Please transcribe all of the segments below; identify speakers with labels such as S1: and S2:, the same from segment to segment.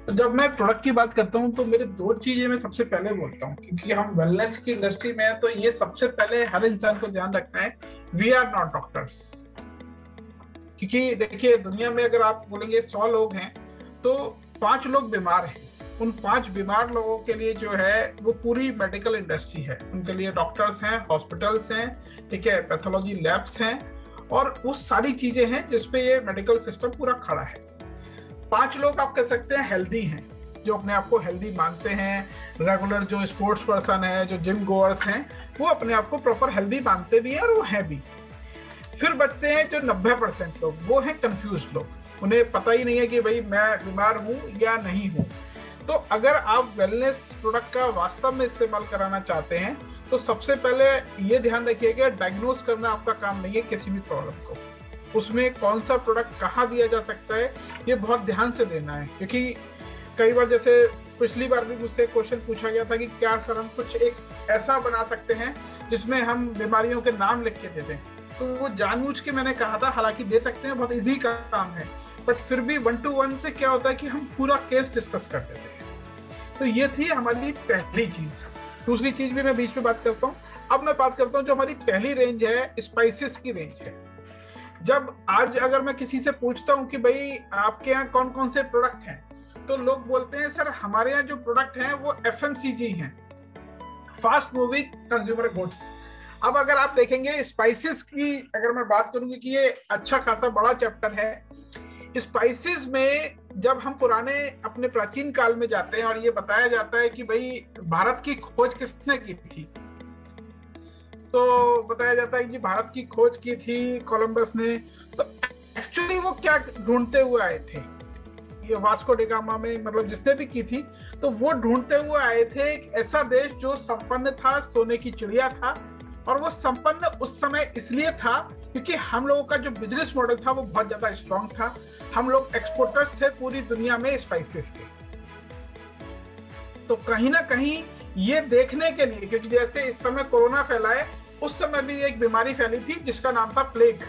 S1: तो जब मैं प्रोडक्ट की बात करता हूँ तो मेरे दो चीजें मैं सबसे पहले बोलता हूँ, क्योंकि हम वेलनेस की इंडस्ट्री में हैं तो ये सबसे पहले हर इंसान को ध्यान रखना है, वी आर नॉट डॉक्टर्स। क्योंकि देखिए दुनिया में अगर आप बोलेंगे 100 लोग हैं तो 5 लोग बीमार हैं। उन 5 बीमार लोगों के लिए जो है वो पूरी मेडिकल इंडस्ट्री है, उनके लिए डॉक्टर्स हैं, हॉस्पिटल्स हैं, ठीक है, पैथोलॉजी लैब्स हैं, और वो सारी चीजें हैं जिसपे ये मेडिकल सिस्टम पूरा खड़ा है। 5 लोग आप कह सकते हैं हेल्दी हैं, जो अपने आप को हेल्दी मानते हैं, रेगुलर जो स्पोर्ट्स पर्सन है, जो जिम गोअर्स हैं, वो अपने आप को प्रॉपर हेल्दी मानते भी हैं और वो हैं भी। फिर बचते हैं जो 90% लोग, वो हैं कंफ्यूज लोग, उन्हें पता ही नहीं है कि भाई मैं बीमार हूं या नहीं हूं। तो अगर आप वेलनेस प्रोडक्ट का वास्तव में इस्तेमाल कराना चाहते हैं तो सबसे पहले ये ध्यान रखिएगा, डायग्नोज करना आपका काम नहीं है किसी भी प्रॉब्लम को। उसमें कौन सा प्रोडक्ट कहाँ दिया जा सकता है ये बहुत ध्यान से देना है, क्योंकि कई बार जैसे पिछली बार भी मुझसे क्वेश्चन पूछा गया था कि क्या सर हम कुछ एक ऐसा बना सकते हैं जिसमें हम बीमारियों के नाम लिख के दे दें। तो वो जानबूझ के मैंने कहा था, हालांकि दे सकते हैं, बहुत इजी का काम है, बट फिर भी 1 to 1 से क्या होता है कि हम पूरा केस डिस्कस कर देते हैं। तो ये थी हमारी पहली चीज। दूसरी चीज भी मैं बीच में बात करता हूँ। अब मैं बात करता हूँ जो हमारी पहली रेंज है, स्पाइसेस की रेंज है। जब आज अगर मैं किसी से पूछता हूँ कि भाई आपके यहाँ कौन कौन से प्रोडक्ट हैं, तो लोग बोलते हैं सर हमारे यहाँ जो प्रोडक्ट हैं वो FMCG हैं, फास्ट मूविंग कंज्यूमर गुड्स। अब अगर आप देखेंगे स्पाइसेस की, अगर मैं बात करूंगी कि ये अच्छा खासा बड़ा चैप्टर है। स्पाइसेस में जब हम पुराने अपने प्राचीन काल में जाते हैं और ये बताया जाता है कि भाई भारत की खोज किसने की थी, तो बताया जाता है कि भारत की खोज की थी कोलंबस ने। तो एक्चुअली वो क्या ढूंढते हुए आए थे, ये वास्को डी गामा में, मतलब जिसने भी की थी, तो वो ढूंढते हुए आए थे एक ऐसा देश जो संपन्न था, सोने की चिड़िया था। और वो संपन्न उस समय इसलिए था क्योंकि हम लोगों का जो बिजनेस मॉडल था वो बहुत ज्यादा स्ट्रांग था। हम लोग एक्सपोर्टर्स थे पूरी दुनिया में स्पाइसेस के। तो कहीं ना कहीं ये देखने के लिए, क्योंकि जैसे इस समय कोरोना फैला है, उस समय भी एक बीमारी फैली थी जिसका नाम था प्लेग।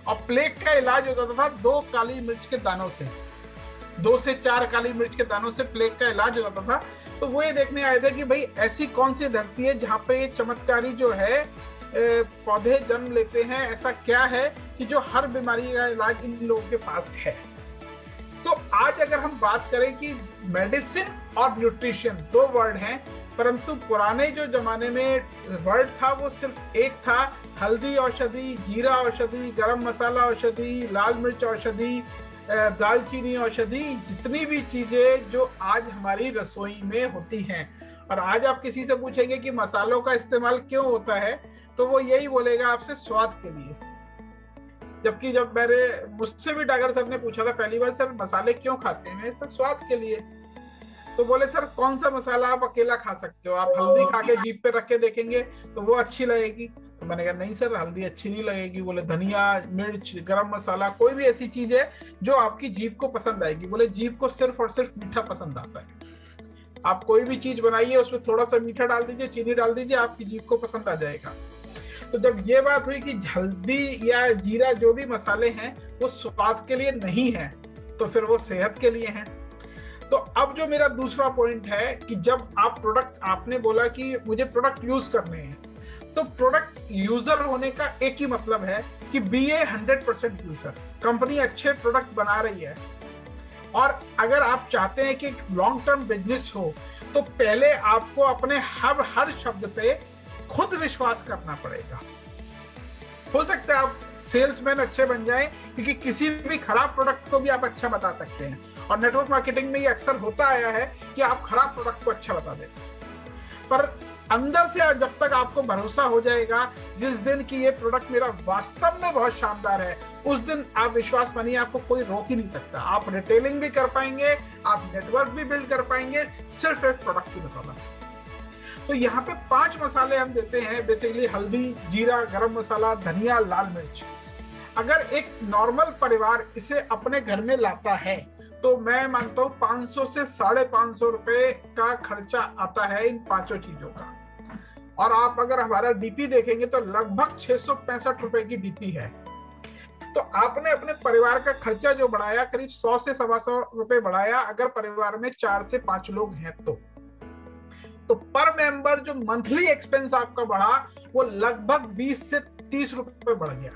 S1: और प्लेग का इलाज होता था 2 काली मिर्च के दानों से, 2 से 4 काली मिर्च के दानों से प्लेग का इलाज होता था। तो वो ये देखने आए थे कि भाई ऐसी कौन सी धरती है जहाँ पे ये चमत्कारी जो है पौधे जन्म लेते हैं, ऐसा क्या है कि जो हर बीमारी का इलाज इन लोगों के पास है। तो आज अगर हम बात करें कि मेडिसिन और न्यूट्रिशन 2 वर्ड हैं, परंतु पुराने जो जमाने में वर्ड था वो सिर्फ एक था, हल्दी औषधि, जीरा औषधि, गरम मसाला औषधि, लाल मिर्च औषधि, दालचीनी औषधि, जितनी भी चीजें जो आज हमारी रसोई में होती हैं। और आज आप किसी से पूछेंगे कि मसालों का इस्तेमाल क्यों होता है, तो वो यही बोलेगा आपसे, स्वाद के लिए। जबकि जब मुझसे भी डागर सर ने पूछा था पहली बार, सर मसाले क्यों खाते हैं, सर स्वाद के लिए। तो बोले सर कौन सा मसाला आप अकेला खा सकते हो, आप हल्दी खा के जीभ पे रख के देखेंगे तो वो अच्छी लगेगी। तो मैंने कहा नहीं सर, हल्दी अच्छी नहीं लगेगी। बोले धनिया, मिर्च, गरम मसाला, कोई भी ऐसी चीज है जो आपकी जीभ को पसंद आएगी। बोले जीभ को सिर्फ और सिर्फ मीठा पसंद आता है। आप कोई भी चीज बनाइए उसमें थोड़ा सा मीठा डाल दीजिए, चीनी डाल दीजिए, आपकी जीभ को पसंद आ जाएगा। तो जब ये बात हुई कि हल्दी या जीरा जो भी मसाले हैं वो स्वाद के लिए नहीं है, तो फिर वो सेहत के लिए हैं। तो अब जो मेरा दूसरा पॉइंट है कि जब आप प्रोडक्ट, आपने बोला कि मुझे प्रोडक्ट यूज करने हैं, तो प्रोडक्ट यूजर होने का एक ही मतलब है कि बी ए 100% यूजर। कंपनी अच्छे प्रोडक्ट बना रही है और अगर आप चाहते हैं कि लॉन्ग टर्म बिजनेस हो तो पहले आपको अपने हर शब्द पे खुद विश्वास करना पड़ेगा। हो सकता है आप सेल्समैन अच्छे बन जाएं, क्योंकि किसी भी खराब प्रोडक्ट को भी आप अच्छा बता सकते हैं, और नेटवर्क मार्केटिंग में ये अक्सर होता आया है कि आप खराब प्रोडक्ट को अच्छा बता देते हैं। पर अंदर से जब तक आपको भरोसा हो जाएगा जिस दिन की ये प्रोडक्ट मेरा वास्तव में बहुत शानदार है, उस दिन आप विश्वास मानिए आपको कोई रोक ही नहीं सकता। आप रिटेलिंग भी कर पाएंगे, आप नेटवर्क भी बिल्ड कर पाएंगे, सिर्फ एक प्रोडक्ट की बदौलत। तो यहाँ पे 5 मसाले हम देते हैं बेसिकली, हल्दी, जीरा, गरम मसाला, धनिया, लाल मिर्च। अगर एक नॉर्मल परिवार इसे अपने घर में लाता है तो मैं मानता हूँ 500 से 550 रुपए का खर्चा आता है इन 5 चीजों का। और आप अगर हमारा डीपी देखेंगे तो लगभग 665 रुपए की डीपी है। तो आपने अपने परिवार का खर्चा जो बढ़ाया, करीब 100 से 125 रुपए बढ़ाया, अगर परिवार में 4 से 5 लोग हैं तो पर मेंबर जो मंथली एक्सपेंस आपका बढ़ा वो लगभग 20 से 30 रुपए बढ़ गया।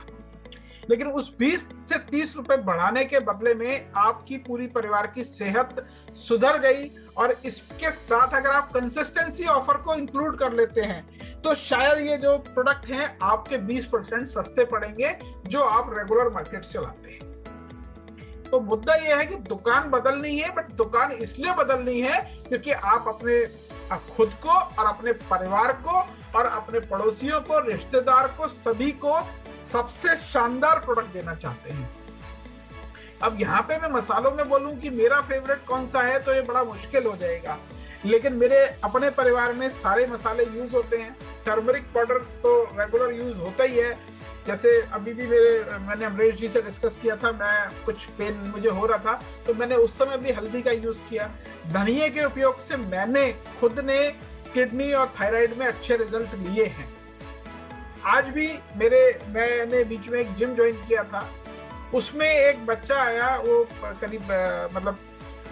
S1: लेकिन उस 20 से 30 रुपए बढ़ाने के बदले में आपकी पूरी परिवार की सेहत सुधर गई, और इसके साथ अगर आप कंसिस्टेंसी ऑफर को इंक्लूड कर लेते हैं तो शायद ये जो प्रोडक्ट हैं आपके 20% सस्ते पड़ेंगे जो आप रेगुलर मार्केट से लाते हैं। तो मुद्दा यह है कि दुकान बदलनी है, बट दुकान इसलिए बदलनी है क्योंकि आप अपने खुद को और अपने परिवार को और अपने पड़ोसियों को, रिश्तेदार को, सभी को सबसे शानदार प्रोडक्ट देना चाहते हैं। अब यहाँ पे मैं मसालों में बोलूं कि मेरा फेवरेट कौन सा है तो ये बड़ा मुश्किल हो जाएगा, लेकिन मेरे अपने परिवार में सारे मसाले यूज होते हैं। टर्मरिक पाउडर तो रेगुलर यूज होता ही है, जैसे अभी भी मैंने अमरीश जी से डिस्कस किया था, मैं कुछ पेन मुझे हो रहा था तो मैंने उस समय भी हल्दी का यूज किया। धनिये के उपयोग से मैंने खुद ने किडनी और थायराइड में अच्छे रिजल्ट लिए हैं। आज भी मैंने बीच में एक जिम ज्वाइन किया था, उसमें एक बच्चा आया, वो करीब मतलब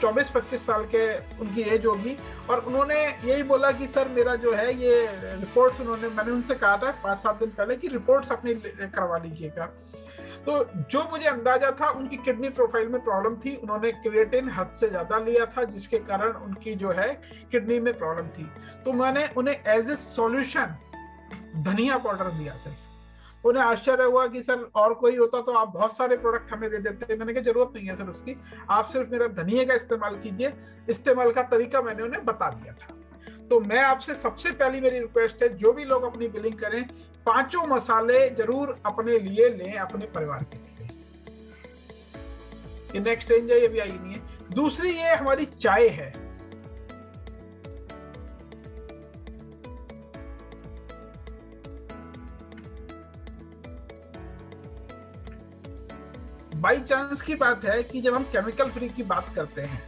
S1: 24-25 साल के उनकी एज होगी, और उन्होंने यही बोला कि सर मेरा जो है ये रिपोर्ट्स, मैंने उनसे कहा था 5-7 दिन पहले कि रिपोर्ट्स अपनी करवा लीजिएगा। तो जो मुझे अंदाजा था उनकी किडनी प्रोफाइल में प्रॉब्लम थी, उन्होंने क्रिएटिन हद से ज्यादा लिया था जिसके कारण उनकी जो है किडनी में प्रॉब्लम थी। तो मैंने उन्हें एज ए सॉल्यूशन धनिया पाउडर दिया सिर्फ। उन्हें आश्चर्य हुआ कि सर और कोई होता तो आप बहुत सारे प्रोडक्ट हमें दे देते। मैंने कहा जरूरत नहीं है सर उसकी, आप सिर्फ मेरा धनिया का इस्तेमाल कीजिए। इस्तेमाल का तरीका मैंने उन्हें बता दिया था। तो मैं आपसे सबसे पहली मेरी रिक्वेस्ट है, जो भी लोग अपनी बिलिंग करें 5 मसाले जरूर अपने लिए लें, अपने परिवार के लिए। ये नेक्स्ट रेंज है, ये भी आई नहीं है। दूसरी ये हमारी चाय है। बाई चांस की बात है कि जब हम केमिकल फ्री की बात करते हैं,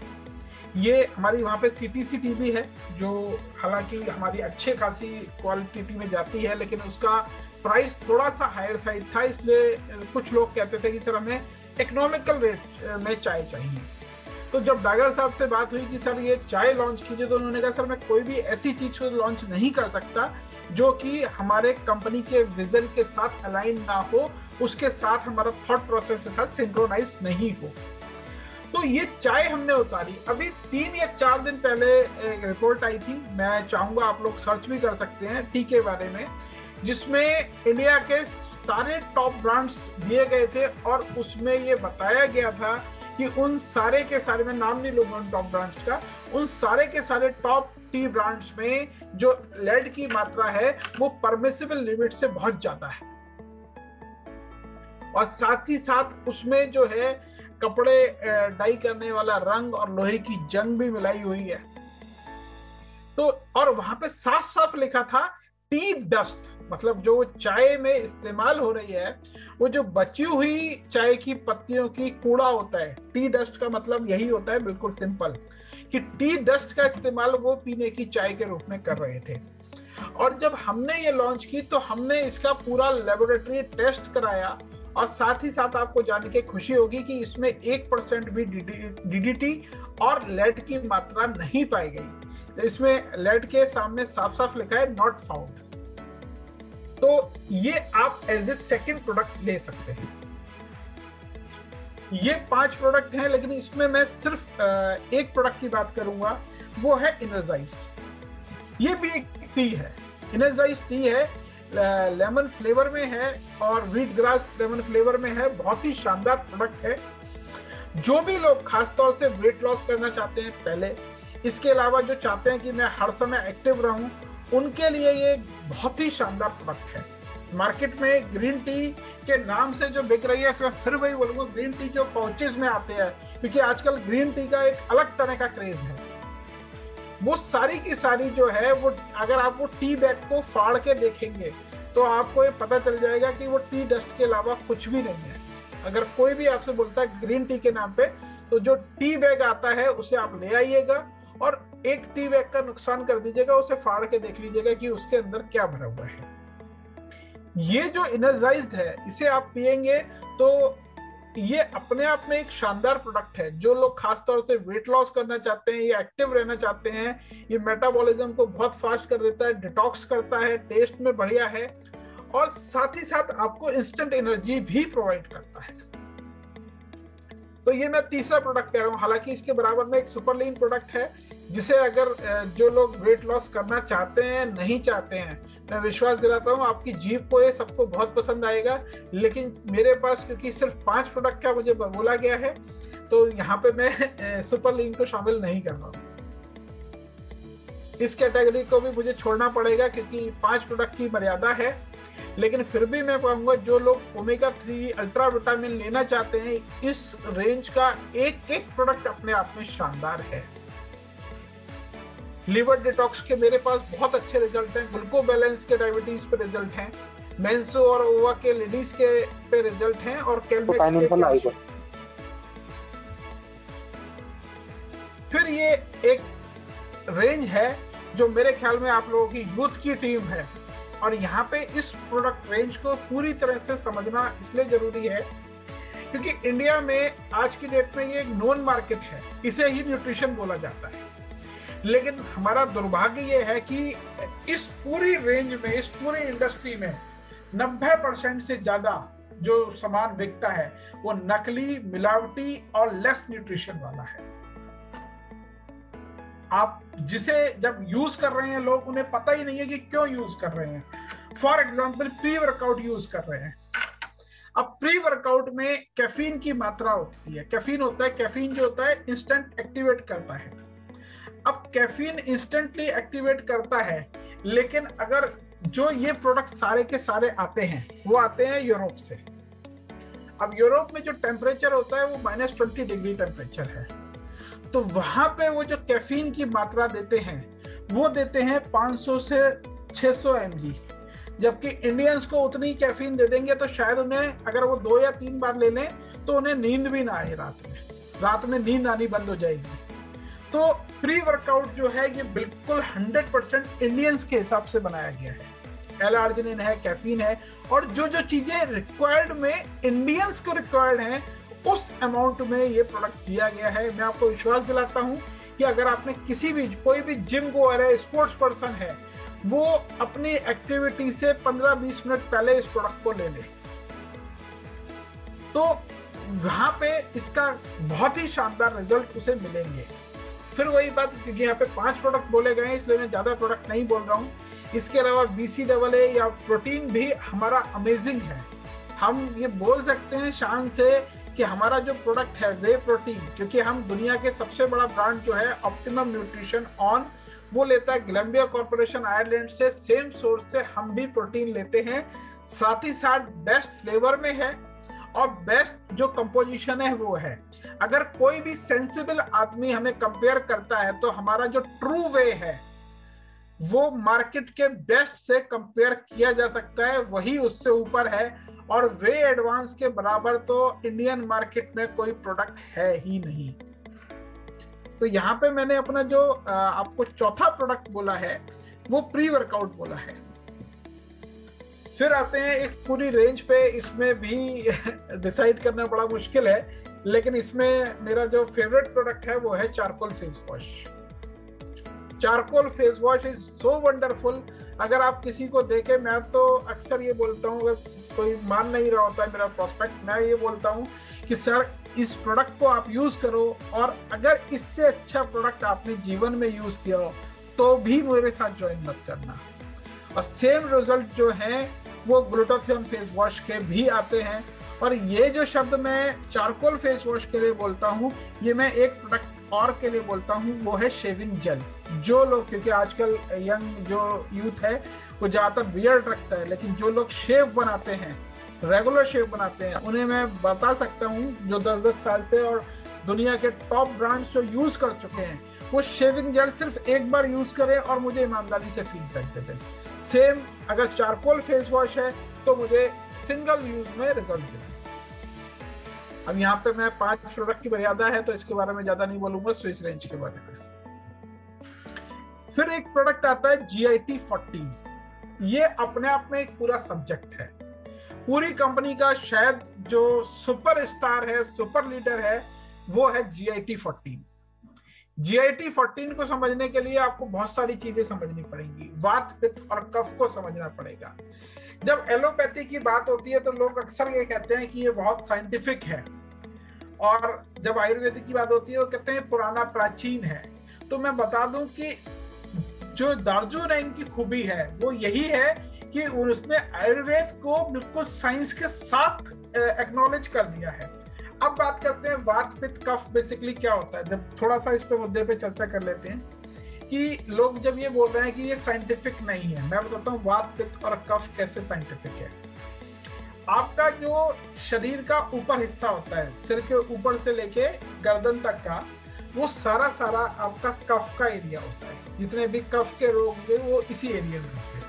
S1: ये हमारी वहाँ पे CTC भी है जो हालांकि हमारी अच्छे खासी क्वालिटी में जाती है, लेकिन उसका प्राइस थोड़ा सा हायर साइड था, इसलिए कुछ लोग कहते थे कि सर हमें इकोनॉमिकल रेट में चाय चाहिए। तो जब डागर साहब से बात हुई कि सर ये चाय लॉन्च कीजिए, तो उन्होंने कहा सर मैं कोई भी ऐसी चीज को लॉन्च नहीं कर सकता जो कि हमारे कंपनी के विजन के साथ अलाइन ना हो, उसके साथ हमारा थॉट प्रोसेस के साथ सिंक्रोनाइज नहीं हो। तो ये चाय हमने उतारी। अभी 3 या 4 दिन पहले एक रिपोर्ट आई थी, मैं चाहूंगा आप लोग सर्च भी कर सकते हैं टी के बारे में, जिसमें इंडिया के सारे टॉप ब्रांड्स दिए गए थे, और उसमें ये बताया गया था कि उन सारे के सारे, मैं नाम नहीं लूंगा उन टॉप ब्रांड्स का, उन सारे के सारे टॉप टी ब्रांड्स में जो लेड की मात्रा है वो परमिसिबल लिमिट से बहुत ज्यादा है, और साथ ही साथ उसमें जो है कपड़े डाई करने वाला रंग और लोहे की जंग भी मिलाई हुई है। तो और वहां पे साफ साफ लिखा था टी डस्ट, मतलब जो चाय में इस्तेमाल हो रही है वो जो बची हुई चाय की पत्तियों की कूड़ा होता है। टी डस्ट का मतलब यही होता है, बिल्कुल सिंपल, कि टी डस्ट का इस्तेमाल वो पीने की चाय के रूप में कर रहे थे। और जब हमने ये लॉन्च की तो हमने इसका पूरा लेबोरेटरी टेस्ट कराया, और साथ ही साथ आपको जान के खुशी होगी कि इसमें 1% भी DDT और लेड की मात्रा नहीं पाई गई। तो इसमें लेड के सामने साफ साफ लिखा है नॉट फाउंड। तो ये आप एज ए सेकेंड प्रोडक्ट ले सकते हैं। ये 5 प्रोडक्ट हैं, लेकिन इसमें मैं सिर्फ एक प्रोडक्ट की बात करूंगा, वो है एनर्जाइज्ड। ये भी एक टी है, एनर्जाइज्ड टी है, लेमन फ्लेवर में है और व्हीट ग्रास लेमन फ्लेवर में है। बहुत ही शानदार प्रोडक्ट है। जो भी लोग खासतौर से वेट लॉस करना चाहते हैं पहले, इसके अलावा जो चाहते हैं कि मैं हर समय एक्टिव रहूं, उनके लिए ये बहुत ही शानदार प्रोडक्ट है। मार्केट में ग्रीन टी के नाम से जो बिक रही है, फिर वही बोलूंगा, ग्रीन टी जो पाउचेज में आते हैं, क्योंकि आजकल ग्रीन टी का एक अलग तरह का क्रेज है, वो सारी की सारी जो है वो, अगर आप वो टी बैग को फाड़ के देखेंगे तो आपको ये पता चल जाएगा कि वो टी डस्ट के अलावा कुछ भी नहीं है। अगर कोई भी आपसे बोलता है ग्रीन टी के नाम पे, तो जो टी बैग आता है उसे आप ले आइएगा और एक टी बैग का नुकसान कर दीजिएगा, उसे फाड़ के देख लीजिएगा कि उसके अंदर क्या भरा हुआ है। ये जो एनर्जाइज्ड है, इसे आप पिएंगे तो ये अपने आप में एक शानदार प्रोडक्ट है। जो लोग खासतौर से वेट लॉस करना चाहते हैं या एक्टिव रहना चाहते हैं, ये मेटाबॉलिज्म को बहुत फास्ट कर देता है, डिटॉक्स करता है, टेस्ट में बढ़िया है और साथ ही साथ आपको इंस्टेंट एनर्जी भी प्रोवाइड करता है। तो ये मैं तीसरा प्रोडक्ट कह रहा हूँ। हालांकि इसके बराबर में एक सुपर लीन प्रोडक्ट है, जिसे अगर जो लोग वेट लॉस करना चाहते हैं, नहीं चाहते हैं, मैं विश्वास दिलाता हूँ आपकी जीभ को ये सबको बहुत पसंद आएगा। लेकिन मेरे पास क्योंकि सिर्फ 5 प्रोडक्ट का मुझे बोला गया है, तो यहाँ पे मैं सुपर लीन को शामिल नहीं कर रहा हूँ। इस कैटेगरी को भी मुझे छोड़ना पड़ेगा क्योंकि 5 प्रोडक्ट की मर्यादा है। लेकिन फिर भी मैं कहूंगा जो लोग ओमेगा 3 अल्ट्रा विटामिन लेना चाहते हैं, इस रेंज का एक एक प्रोडक्ट अपने आप में शानदार है। लिवर डिटॉक्स के मेरे पास बहुत अच्छे रिजल्ट हैं, ग्लूको बैलेंस के डायबिटीज पे रिजल्ट हैं, मेंसो और ओवा के लेडीज के पे रिजल्ट हैं और कैलमेक्स के। फिर ये एक रेंज है जो मेरे ख्याल में आप लोगों की यूथ की टीम है, और यहाँ पे इस प्रोडक्ट रेंज को पूरी तरह से समझना इसलिए जरूरी है क्योंकि इंडिया में आज की डेट में ये एक नोन मार्केट है, इसे ही न्यूट्रिशन बोला जाता है। लेकिन हमारा दुर्भाग्य ये है कि इस पूरी रेंज में, इस पूरी इंडस्ट्री में 90% से ज्यादा जो सामान बिकता है वो नकली, मिलावटी और लेस न्यूट्रिशन वाला है। आप जिसे जब यूज कर रहे हैं लोग, उन्हें पता ही नहीं है कि क्यों यूज कर रहे हैं। For example pre workout use कर रहे हैं। अब प्री वर्कआउट में कैफीन की मात्रा होती है। कैफीन होता है, कैफीन जो होता है इंस्टेंट एक्टिवेट करता है। अब कैफीन इंस्टेंटली एक्टिवेट करता है, लेकिन अगर जो ये प्रोडक्ट सारे के सारे आते हैं वो आते हैं यूरोप से। अब यूरोप में जो टेम्परेचर होता है वो -20 डिग्री टेम्परेचर है, तो वहां पे वो जो कैफीन की मात्रा देते हैं वो देते हैं 500 से 600 mg, जबकि इंडियंस को उतनी कैफीन दे देंगे तो शायद उन्हें, अगर वो 2 या 3 बार ले लें तो उन्हें नींद भी ना आए, रात में नींद आनी बंद हो जाएगी। तो प्री वर्कआउट जो है ये बिल्कुल 100% इंडियंस के हिसाब से बनाया गया है। एल-आर्जिनिन है, कैफीन है, और जो जो चीजें रिक्वायर्ड में इंडियंस को रिक्वायर्ड हैं उस अमाउंट में ये प्रोडक्ट दिया गया है। मैं आपको विश्वास दिलाता हूं कि अगर आपने कोई भी जिम गोअर है, स्पोर्ट्स पर्सन है, वो अपनी एक्टिविटी से 15-20 मिनट पहले इस प्रोडक्ट को ले ले, तो वहां पे इसका बहुत ही शानदार रिजल्ट उसे मिलेंगे। फिर वही बात, क्योंकि यहाँ पे 5 प्रोडक्ट बोले गए हैं इसलिए मैं ज्यादा प्रोडक्ट नहीं बोल रहा हूँ। इसके अलावा BCAA या प्रोटीन भी हमारा अमेजिंग है। हम ये बोल सकते हैं शान से कि हमारा जो प्रोडक्ट है वे प्रोटीन, क्योंकि हम दुनिया के सबसे बड़ा ब्रांड जो है ऑप्टिमम न्यूट्रिशन ऑन, वो लेता है ग्लैम्बिया कॉर्पोरेशन आयरलैंड से। सेम सोर्स से हम भी प्रोटीन लेते हैं, साथ ही साथ बेस्ट फ्लेवर में है और बेस्ट जो कंपोजिशन है वो है। अगर कोई भी सेंसिबल आदमी हमें कंपेयर करता है तो हमारा जो ट्रू वे है वो मार्केट के बेस्ट से कंपेयर किया जा सकता है, वही उससे ऊपर है, और वे एडवांस के बराबर तो इंडियन मार्केट में कोई प्रोडक्ट है ही नहीं। तो यहाँ पे मैंने अपना जो आपको चौथा प्रोडक्ट बोला है वो प्री वर्कआउट बोला है। फिर आते हैं एक पूरी रेंज पे, इसमें भी डिसाइड करना बड़ा मुश्किल है, लेकिन इसमें मेरा जो फेवरेट प्रोडक्ट है वो है charcoal face wash. Charcoal face wash is so wonderful. अगर आप किसी को देखें, मैं तो अक्सर ये बोलता हूँ, अगर कोई मान नहीं रहा होता है मेरा प्रोस्पेक्ट, मैं ये बोलता हूँ कि सर इस प्रोडक्ट को आप यूज करो, और अगर इससे अच्छा प्रोडक्ट आपने जीवन में यूज किया हो तो भी मेरे साथ ज्वाइन मत करना। और सेम रिजल्ट जो है वो ग्लूटाथियोन फेस वॉश के भी आते हैं। और ये जो शब्द मैं चारकोल फेस वॉश के लिए बोलता हूँ, ये मैं एक प्रोडक्ट और के लिए बोलता हूँ, वो है शेविंग जेल। जो लोग, क्योंकि आजकल यंग जो यूथ है वो ज्यादातर बियर्ड रखता है, लेकिन जो लोग शेव बनाते हैं, रेगुलर शेव बनाते हैं, उन्हें मैं बता सकता हूँ जो 10-10 साल से और दुनिया के टॉप ब्रांड्स जो यूज कर चुके हैं, वो शेविंग जेल सिर्फ एक बार यूज करें और मुझे ईमानदारी से फील करते थे। सेम अगर चारकोल फेस वॉश है तो मुझे सिंगल यूज में रिजल्ट देते। अब यहाँ पे मैं 5 प्रोडक्ट की मर्यादा है तो इसके बारे में ज्यादा नहीं बोलूंगा, स्विस रेंज के बारे में। फिर एक प्रोडक्ट आता है GIT 14। ये अपने आप में एक पूरा सब्जेक्ट है। पूरी कंपनी का शायद जो सुपर स्टार है, सुपर लीडर है, वो है GIT-14। GIT-14 को समझने के लिए आपको बहुत सारी चीजें समझनी पड़ेंगी। वात, पित्त और कफ को समझना पड़ेगा। जब एलोपैथी की बात होती है तो लोग अक्सर ये कहते हैं कि ये बहुत साइंटिफिक है, और जब आयुर्वेदिक की बात होती है वो कहते हैं पुराना, प्राचीन है। तो मैं बता दूं कि जो दार्जू रैंग की खूबी है वो यही है कि उसने आयुर्वेद को बिल्कुल साइंस के साथ एक्नॉलेज कर दिया है। अब बात करते हैं वात, पित्त, कफ बेसिकली क्या होता है। जब थोड़ा सा इस पे मुद्दे पे चर्चा कर लेते हैं कि लोग जब ये बोल रहे हैं कि ये साइंटिफिक नहीं है, मैं बताता हूँ वात, पित्त और कफ कैसे साइंटिफिक है। आपका जो शरीर का ऊपर हिस्सा होता है, सिर के ऊपर से लेके गर्दन तक का, वो सारा आपका कफ का एरिया होता है। जितने भी कफ के रोग होंगे वो इसी एरिया में होते हैं।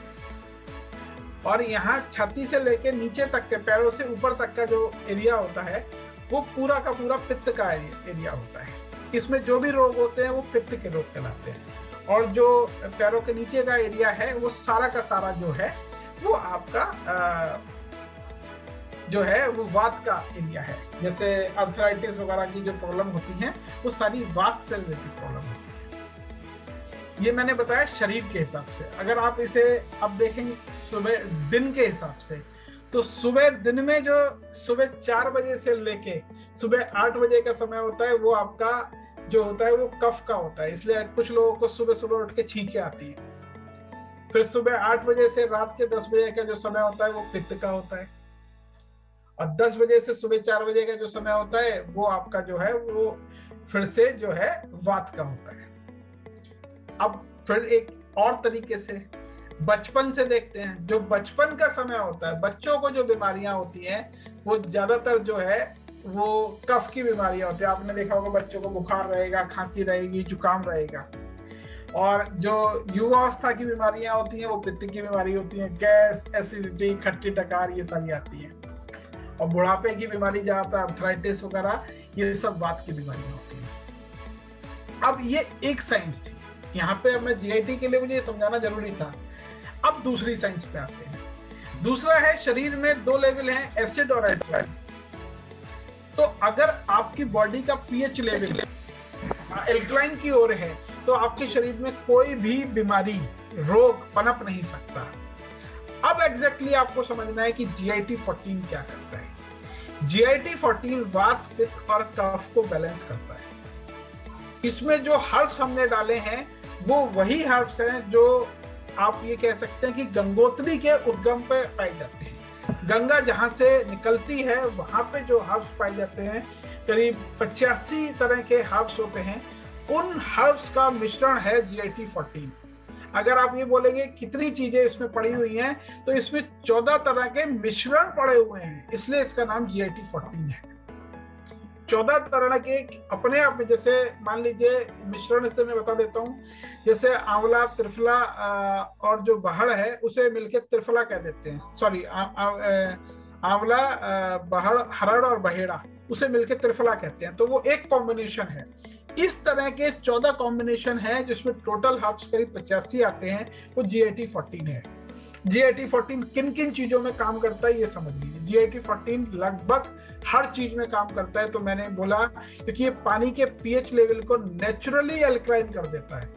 S1: और यहाँ छाती से लेके नीचे तक के, पैरों से ऊपर तक का जो एरिया होता है वो पूरा का पूरा पित्त का एरिया होता है। इसमें जो भी रोग होते हैं वो पित्त के रोग कहलाते हैं। और जो पैरों के नीचे का एरिया है वो सारा का सारा जो है वो आपका जो है वो वात का एरिया है। जैसे अर्थराइटिस वगैरह की जो प्रॉब्लम होती है वो सारी वात से रिलेटेड प्रॉब्लम होती है। ये मैंने बताया शरीर के हिसाब से। अगर आप इसे अब देखेंगे सुबह दिन के हिसाब से, तो सुबह दिन में जो सुबह 4 बजे से लेके सुबह 8 बजे का समय होता है वो आपका जो होता है वो कफ का होता है। इसलिए कुछ लोगों को सुबह सुबह उठ के छींकें आती है। फिर सुबह 8 बजे से रात के 10 बजे का जो समय होता है वो पित्त का होता है। और 10 बजे से सुबह 4 बजे का जो समय होता है वो आपका जो है वो फिर से जो है वात का होता है। अब फिर एक और तरीके से बचपन से देखते हैं। जो बचपन का समय होता है, बच्चों को जो बीमारियां होती हैं वो ज्यादातर जो है वो कफ की बीमारियां होती है। आपने देखा होगा बच्चों को बुखार रहेगा, खांसी रहेगी, जुकाम रहेगा। और जो युवावस्था की बीमारियां होती हैं वो पित्त की बीमारी होती है। गैस, एसिडिटी, खट्टी डकार, ये सारी आती है। और बुढ़ापे की बीमारी ज्यादातर अर्थराइटिस वगैरह, ये सब वात की बीमारियां होती हैं। अब ये एक साइंस थी। यहाँ पे अब मैं GIT के लिए मुझे समझाना जरूरी था। अब दूसरी साइंस पे आते हैं। दूसरा है शरीर में 2 लेवल हैं, एसिड और एल्कलाइन। तो अगर आपकी बॉडी का pH लेवल एल्कलाइन की ओर है तो आपके शरीर में कोई भी बीमारी, रोग पनप नहीं सकता। अब एग्जैक्टली आपको समझना है कि GIT-14 क्या करता है। GIT-14 वात, पित्त और कफ को बैलेंस करता है। इसमें जो हर्ब्स हमने डाले हैं वो वही हर्ब्स हैं जो आप ये कह सकते हैं कि गंगोत्री के उद्गम पे पाए जाते हैं। गंगा जहां से निकलती है वहां पे जो हर्ब्स पाए जाते हैं, करीब 85 तरह के हर्ब्स होते हैं। उन हर्ब्स का मिश्रण है GIT-14। अगर आप ये बोलेंगे कितनी चीजें इसमें पड़ी हुई हैं, तो इसमें 14 तरह के मिश्रण पड़े हुए हैं, इसलिए इसका नाम GIT-14 है। 14 तरह के अपने आप में, जैसे मान लीजिए मिश्रण से मैं बता देता हूँ, जैसे आंवला, त्रिफला और जो बहड़ है उसे मिलके त्रिफला कह देते हैं। सॉरी, आंवला, बहड़, हरड़ और बहेड़ा, उसे मिलके त्रिफला कहते हैं। तो वो एक कॉम्बिनेशन है। इस तरह के 14 कॉम्बिनेशन है जिसमें टोटल हर्ब्स करीब 85 आते हैं, वो GIT-14 है। GIT-14 किन किन चीजों में काम करता है ये समझ लीजिए। GIT-14 लगभग हर चीज में काम करता है। तो मैंने बोला क्योंकि ये पानी के pH लेवल को नेचुरली एल्कलाइन कर देता है।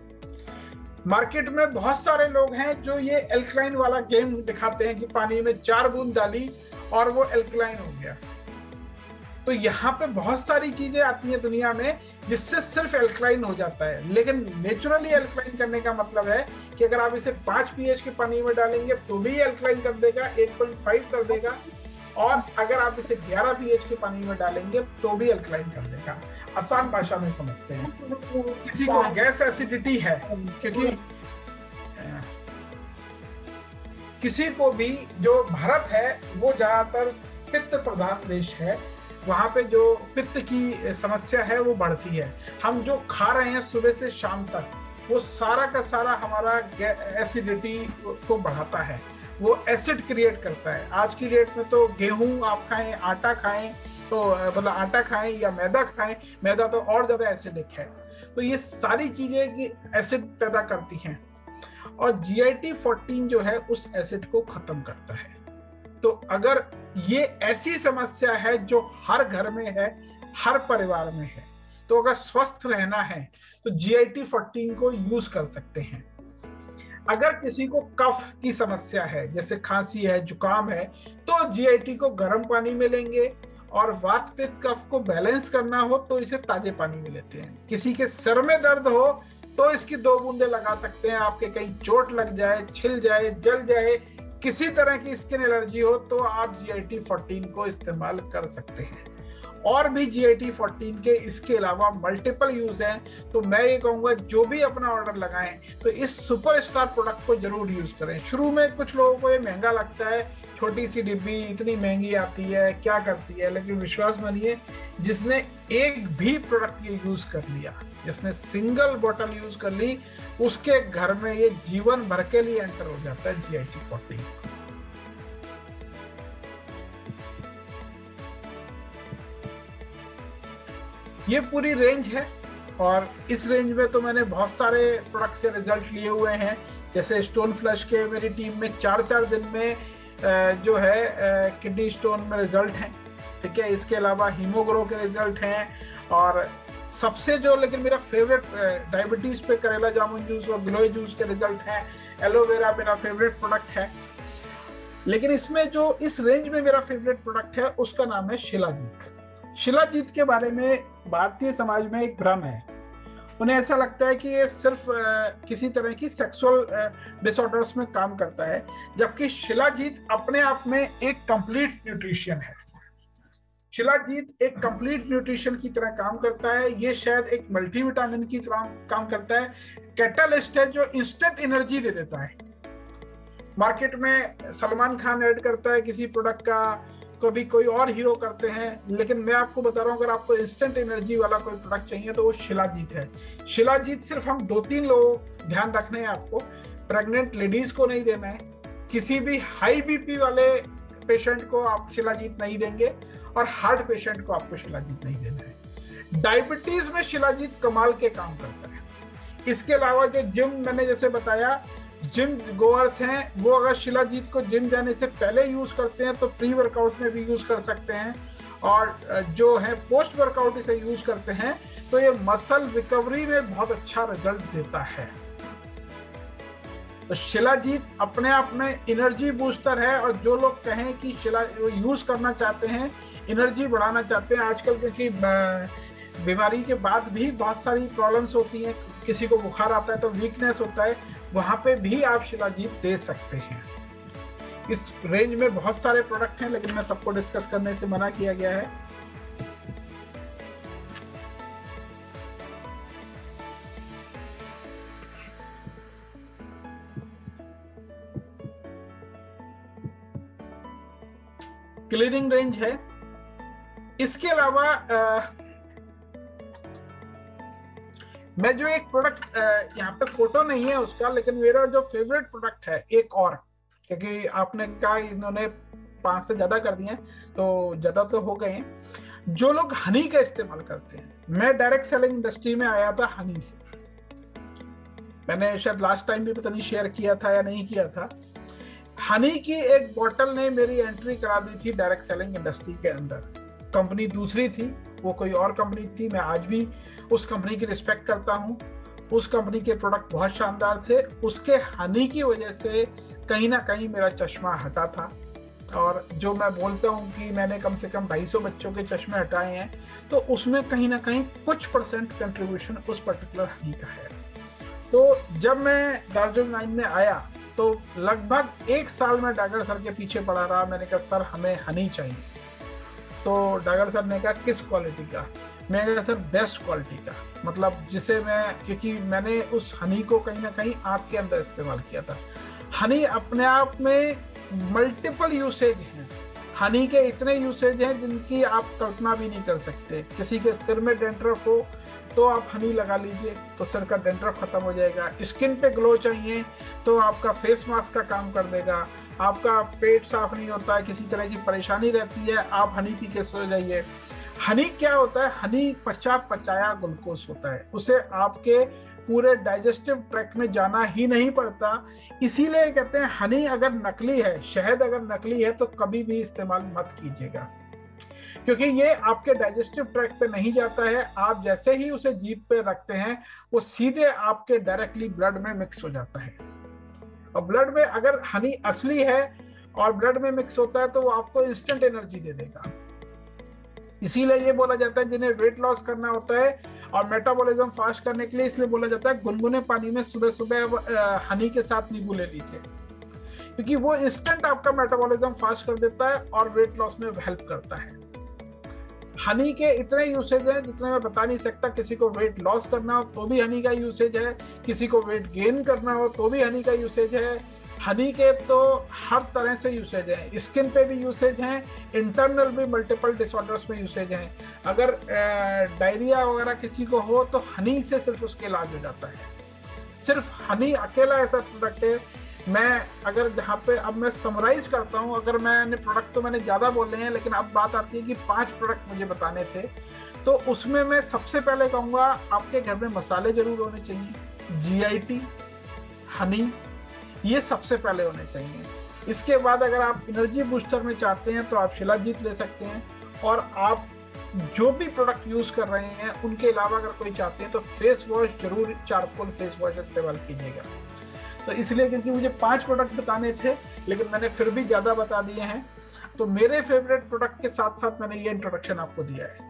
S1: मार्केट में बहुत सारे लोग हैं जो ये एल्कलाइन वाला गेम दिखाते हैं कि पानी में 4 बूंद डाली और वो एल्कलाइन हो गया। तो यहाँ पे बहुत सारी चीजें आती हैं दुनिया में जिससे सिर्फ एल्कलाइन हो जाता है। लेकिन नेचुरली एल्कलाइन करने का मतलब है कि अगर आप इसे 5 pH के पानी में डालेंगे तो भी एल्कलाइन कर देगा, 8.5 कर देगा। और अगर आप इसे 11 pH के पानी में डालेंगे तो भी एल्कलाइन कर देगा। आसान भाषा में समझते हैं। किसी को गैस एसिडिटी है, क्योंकि किसी को भी, जो भारत है वो ज्यादातर पित्त प्रधान देश है, वहां पे जो पित्त की समस्या है वो बढ़ती है। हम जो खा रहे हैं सुबह से शाम तक वो सारा का सारा हमारा एसिडिटी को बढ़ाता है, वो एसिड क्रिएट करता है। आज की डेट में तो गेहूं आप खाएं, आटा खाएं, तो मतलब आटा खाएं या मैदा खाएं, मैदा तो और ज्यादा एसिडिक है। तो ये सारी चीजें की एसिड पैदा करती हैं और GIT-14 जो है उस एसिड को खत्म करता है। तो अगर ये ऐसी समस्या है जो हर घर में है, हर परिवार में है। तो अगर स्वस्थ रहना है तो GIT14 को यूज कर सकते हैं। अगर किसी को कफ की समस्या है, जैसे खांसी है, जुकाम है, तो GIT को गर्म पानी में लेंगे, और वात पित्त कफ को बैलेंस करना हो तो इसे ताजे पानी में लेते हैं। किसी के सिर में दर्द हो तो इसकी 2 बूंदे लगा सकते हैं। आपके कहीं चोट लग जाए, छिल जाए, जल जाए, किसी तरह की स्किन एलर्जी हो तो आप GIT14 को इस्तेमाल कर सकते हैं। और भी GIT14 के इसके अलावा मल्टीपल यूज हैं। तो मैं ये कहूंगा जो भी अपना ऑर्डर लगाएं तो इस सुपरस्टार प्रोडक्ट को जरूर यूज करें। शुरू में कुछ लोगों को ये महंगा लगता है, छोटी सी डिब्बी इतनी महंगी आती है, क्या करती है, लेकिन विश्वास मानिए, जिसने एक भी प्रोडक्ट ये यूज कर लिया, जिसने सिंगल बोतल यूज कर ली, उसके घर में ये जीवन भर के लिए एंटर हो जाता है GIT14। ये पूरी रेंज है, और इस रेंज में तो मैंने बहुत सारे प्रोडक्ट से रिजल्ट लिए हुए हैं। जैसे स्टोन फ्लश के मेरी टीम में 4-4 दिन में जो है किडनी स्टोन में रिजल्ट हैं, ठीक है। इसके अलावा हीमोग्लो के रिजल्ट हैं, और सबसे जो लेकिन मेरा फेवरेट डायबिटीज पे करेला जामुन जूस और गिलोय जूस के रिजल्ट हैं। एलोवेरा मेरा फेवरेट प्रोडक्ट है। लेकिन इसमें जो इस रेंज में मेरा फेवरेट प्रोडक्ट है उसका नाम है शिलाजीत। शिलाजीत के बारे में भारतीय समाज में एक भ्रम है। उन्हें ऐसा लगता है कि ये सिर्फ किसी तरह की सेक्सुअल डिसऑर्डर्स में काम करता है, जबकि शिलाजीत अपने आप में एक कंप्लीट न्यूट्रिशन है। शिलाजीत एक कंप्लीट न्यूट्रिशन की तरह काम करता है। ये शायद एक मल्टीविटामिन की तरह काम करता है। कैटलिस्ट है जो इंस्टेंट एनर्जी दे देता है। मार्केट में सलमान खान ऐड करता है किसी प्रोडक्ट का, कभी कोई और हीरो करते हैं, लेकिन मैं आपको बता रहा हूं, अगर आपको इंस्टेंट एनर्जी वाला कोई प्रोडक्ट चाहिए तो वो शिलाजीत है। शिलाजीत सिर्फ हम 2-3 लोग ध्यान रखने हैं आपको। प्रेग्नेंट लेडीज को नहीं देना है, किसी भी हाई बीपी वाले पेशेंट को आप शिलाजीत नहीं देंगे, और हार्ट पेशेंट को आपको शिलाजीत नहीं देना है। डायबिटीज में शिलाजीत कमाल के काम करता है। इसके अलावा जो जिम, मैंने जैसे बताया, जिम गोअर्स हैं वो अगर शिलाजीत को जिम जाने से पहले यूज करते हैं तो प्री वर्कआउट में भी यूज कर सकते हैं, और जो है पोस्ट वर्कआउट इसे यूज करते हैं तो ये मसल रिकवरी में बहुत अच्छा रिजल्ट देता है। तो शिलाजीत अपने आप में एनर्जी बूस्टर है, और जो लोग कहें कि यूज करना चाहते हैं, एनर्जी बढ़ाना चाहते हैं, आजकल क्योंकि बीमारी के बाद भी बहुत सारी प्रॉब्लम्स होती हैं, किसी को बुखार आता है तो वीकनेस होता है, वहां पे भी आप शिलाजीत दे सकते हैं। इस रेंज में बहुत सारे प्रोडक्ट हैं, लेकिन मैं सबको डिस्कस करने से मना किया गया है। क्लीनिंग रेंज है। इसके अलावा मैं जो एक प्रोडक्ट, यहाँ पे फोटो नहीं है उसका, लेकिन मेरा जो फेवरेट प्रोडक्ट है एक और, क्योंकि आपने कहा इन्होंने 5 से ज्यादा कर दिए तो ज्यादा तो हो गए हैं। जो लोग हनी का इस्तेमाल करते हैं, मैं डायरेक्ट सेलिंग इंडस्ट्री में आया था हनी से। मैंने शायद लास्ट टाइम भी पता नहीं शेयर किया था या नहीं किया था। हनी की एक बोतल ने मेरी एंट्री करा दी थी डायरेक्ट सेलिंग इंडस्ट्री के अंदर। कंपनी दूसरी थी, वो कोई और कंपनी थी। मैं आज भी उस कंपनी की रिस्पेक्ट करता हूँ। उस कंपनी के प्रोडक्ट बहुत शानदार थे। उसके हनी की वजह से कहीं ना कहीं मेरा चश्मा हटा था, और जो मैं बोलता हूँ कि मैंने कम से कम 250 बच्चों के चश्मे हटाए हैं, तो उसमें कहीं ना कहीं कुछ % कंट्रीब्यूशन उस पर्टिकुलर हनी का है। तो जब मैं दार्जिलिंग लाइन में आया तो लगभग 1 साल में डागर सर के पीछे पड़ा रहा। मैंने कहा सर हमें हनी चाहिए। तो डागर सर ने कहा किस क्वालिटी का? मैंने कहा सर बेस्ट क्वालिटी का, मतलब जिसे मैं, क्योंकि मैंने उस हनी को कहीं ना कहीं आँख के अंदर इस्तेमाल किया था। हनी अपने आप में मल्टीपल यूसेज हैं। हनी के इतने यूसेज हैं जिनकी आप कल्पना भी नहीं कर सकते। किसी के सिर में डेंड्रफ हो तो आप हनी लगा लीजिए तो सिर का डेंड्रफ खत्म हो जाएगा। स्किन पे ग्लो चाहिए तो आपका फेस मास्क का काम कर देगा। आपका पेट साफ नहीं होता है, किसी तरह की परेशानी रहती है, आप हनी पी के सो जाइए। हनी क्या होता है? हनी पचा पचाया ग्लूकोज होता है। उसे आपके पूरे डाइजेस्टिव ट्रैक्ट में जाना ही नहीं पड़ता। इसीलिए कहते हैं हनी अगर नकली है, शहद अगर नकली है तो कभी भी इस्तेमाल मत कीजिएगा, क्योंकि ये आपके डाइजेस्टिव ट्रैक्ट पे नहीं जाता है। आप जैसे ही उसे जीभ पे रखते हैं वो सीधे आपके डायरेक्टली ब्लड में मिक्स हो जाता है। और ब्लड में अगर हनी असली है और ब्लड में मिक्स होता है तो वो आपको इंस्टेंट एनर्जी दे देगा। इसीलिए ये बोला जाता है जिन्हें वेट लॉस करना होता है और मेटाबॉलिज्म फास्ट करने के लिए, इसलिए बोला जाता है गुनगुने पानी में सुबह सुबह हनी के साथ नींबू ले लीजिए, क्योंकि वो इंस्टेंट आपका मेटाबॉलिज्म फास्ट कर देता है और वेट लॉस में हेल्प करता है। हनी के इतने यूसेज हैं जितने मैं बता नहीं सकता। किसी को वेट लॉस करना हो तो भी हनी का यूसेज है, किसी को वेट गेन करना हो तो भी हनी का यूसेज है। हनी के तो हर तरह से यूसेज है, स्किन पे भी यूसेज हैं, इंटरनल भी मल्टीपल डिसऑर्डर्स में यूसेज हैं। अगर डायरिया वगैरह किसी को हो तो हनी से सिर्फ उसका इलाज हो जाता है। सिर्फ हनी अकेला ऐसा प्रोडक्ट है। मैं अगर जहाँ पे अब मैं समराइज करता हूँ, अगर मैंने प्रोडक्ट तो मैंने ज़्यादा बोले हैं, लेकिन अब बात आती है कि 5 प्रोडक्ट मुझे बताने थे, तो उसमें मैं सबसे पहले कहूँगा आपके घर में मसाले जरूर होने चाहिए। GIT, हनी, ये सबसे पहले होने चाहिए। इसके बाद अगर आप एनर्जी बूस्टर में चाहते हैं तो आप शिलाजीत ले सकते हैं, और आप जो भी प्रोडक्ट यूज कर रहे हैं उनके अलावा अगर कोई चाहते हैं तो फेस वॉश जरूर, चारकोल फेस वॉश इस्तेमाल कीजिएगा। तो इसलिए क्योंकि मुझे 5 प्रोडक्ट बताने थे लेकिन मैंने फिर भी ज्यादा बता दिए हैं, तो मेरे फेवरेट प्रोडक्ट के साथ साथ मैंने ये इंट्रोडक्शन आपको दिया है।